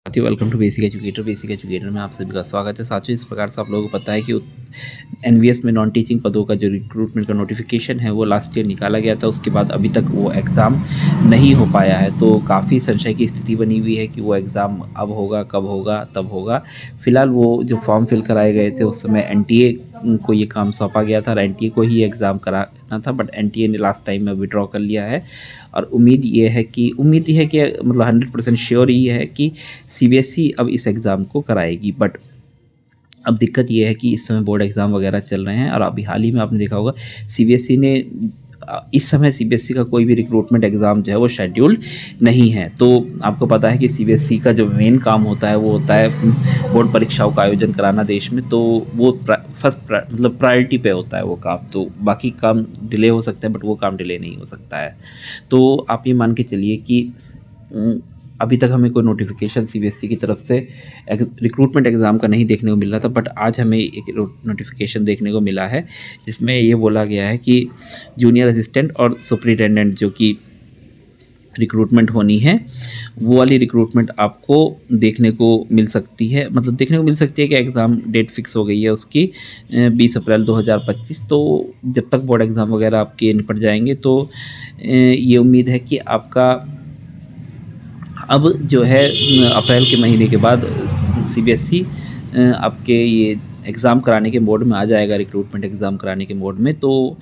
साथियों welcome to basic educator में आप सभी का स्वागत है। साथियों इस प्रकार से आप लोगों को पता है कि एनवीएस में नॉन टीचिंग पदों का जो रिक्रूटमेंट का नोटिफिकेशन है वो लास्ट ईयर निकाला गया था। उसके बाद अभी तक वो एग्ज़ाम नहीं हो पाया है, तो काफ़ी संशय की स्थिति बनी हुई है कि वो एग्ज़ाम अब होगा, कब होगा, तब होगा। फ़िलहाल वो जो फॉर्म फिल कराए गए थे उस समय एनटीए को ये काम सौंपा गया था और एनटीए को ही एग्ज़ाम कराना था, बट एनटीए ने लास्ट टाइम में विड्रॉ कर लिया है। और उम्मीद ये है कि मतलब 100% श्योर ही है कि सीबीएसई अब इस एग्ज़ाम को कराएगी। बट अब दिक्कत ये है कि इस समय बोर्ड एग्ज़ाम वगैरह चल रहे हैं और अभी हाल ही में आपने देखा होगा सीबीएसई ने इस समय सीबीएसई का कोई भी रिक्रूटमेंट एग्ज़ाम जो है वो शेड्यूल्ड नहीं है। तो आपको पता है कि सीबीएसई का जो मेन काम होता है वो होता है बोर्ड परीक्षाओं का आयोजन कराना देश में, तो वो मतलब प्रायोरिटी पे होता है वो काम। तो बाकी काम डिले हो सकता है बट वो काम डिले नहीं हो सकता है। तो आप ये मान के चलिए कि अभी तक हमें कोई नोटिफिकेशन सीबीएसई की तरफ से रिक्रूटमेंट एग्ज़ाम का नहीं देखने को मिल रहा था, बट आज हमें एक नोटिफिकेशन देखने को मिला है जिसमें ये बोला गया है कि जूनियर असिस्टेंट और सुपरिटेंडेंट जो कि रिक्रूटमेंट होनी है वो वाली रिक्रूटमेंट आपको देखने को मिल सकती है। मतलब देखने को मिल सकती है कि एग्ज़ाम डेट फिक्स हो गई है उसकी 20 अप्रैल 2025। तो जब तक बोर्ड एग्ज़ाम वगैरह आपके निपट जाएंगे तो ये उम्मीद है कि आपका अब जो है अप्रैल के महीने के बाद सीबीएसई आपके ये एग्ज़ाम कराने के मोड में आ जाएगा, रिक्रूटमेंट एग्ज़ाम कराने के मोड में। तो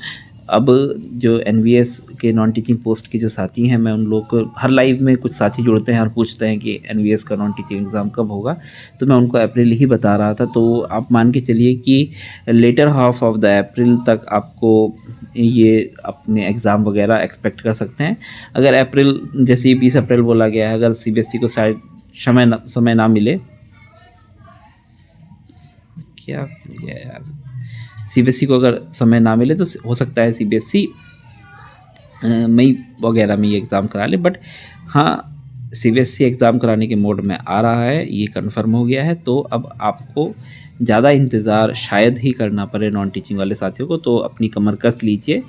अब जो एनवीएस के नॉन टीचिंग पोस्ट के जो साथी हैं, मैं उन लोग को हर लाइव में कुछ साथी जुड़ते हैं और पूछते हैं कि एनवीएस का नॉन टीचिंग एग्ज़ाम कब होगा, तो मैं उनको अप्रैल ही बता रहा था। तो आप मान के चलिए कि latter half of the April तक आपको ये अपने एग्ज़ाम वगैरह एक्सपेक्ट कर सकते हैं। अगर अप्रैल जैसे 20 अप्रैल बोला गया है, अगर सीबीएसई को शायद समय ना मिले, क्या हो गया यार, सीबीएसई को अगर समय ना मिले तो हो सकता है सीबीएसई मई वगैरह में ये एग्ज़ाम करा ले। बट हाँ, सीबीएसई एग्ज़ाम कराने के मोड में आ रहा है, ये कंफर्म हो गया है। तो अब आपको ज़्यादा इंतज़ार शायद ही करना पड़े नॉन टीचिंग वाले साथियों को, तो अपनी कमर कस लीजिए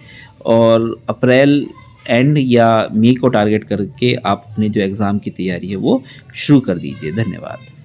और अप्रैल एंड या मई को टारगेट करके आप अपने जो एग्ज़ाम की तैयारी है वो शुरू कर दीजिए। धन्यवाद।